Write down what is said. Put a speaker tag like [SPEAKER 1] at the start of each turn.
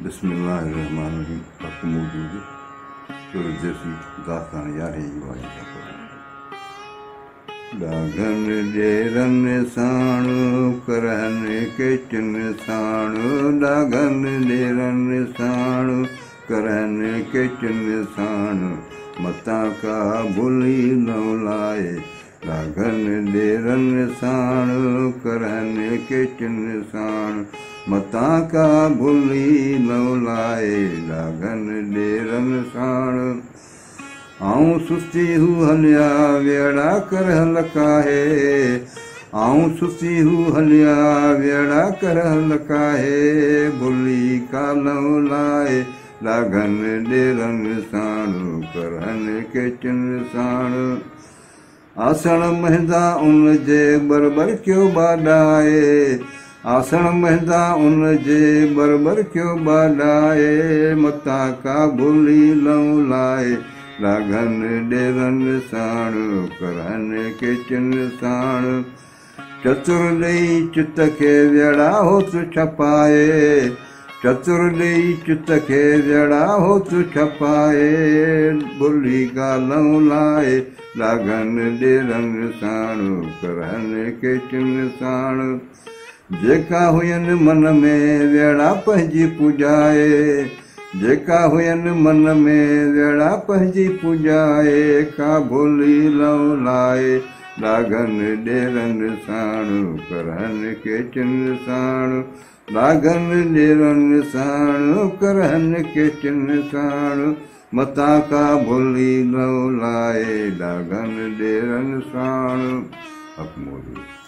[SPEAKER 1] बिस्मिल्लाहिर्रहमानिर्रहीम। हक़ मौजूद जैसी दास्तान यारे जी वारी डागन डेरन साण करहन केचन साण डागन डेरन साण करहन केचन साण मता का भुली न लाए डागन डेरन साण करहन केचन साण मता का भुली न लाए डागन डेरन साण आऊं सुस्ती हू हलिया वेड़ा कर हलकाहे आऊं सुस्ती हू हलिया वेड़ा कर हलकाहे भुली का न लाए डागन डेरन साण करहन केचन साण आसण महंदा उन जे बरबर क्यों बाडाए आसण महंदा उन जे बरबर क्यों बाडाए मता का भुली न लाए डागन डेरन साण करहन केचन साण चतुर ॾेई चित खे वेड़ा होत छपाए चतुर ॾेई चित खे वेड़ा होत छपाए भुली ॻाल्हि लाए डागन डेरन साण करहन केचन साण जेका हुयनि मन में वेड़ा पंहिंजी पुॼाए जेका हुयनि मन में वेड़ा पंहिंजी पुॼाए का भुली न लाए डागन डेरन साण करहन केचन साण डागन डेरन साण करहन केचन साण मता का भुली न लाए डागन डेरन साण। हक़ मौजूद।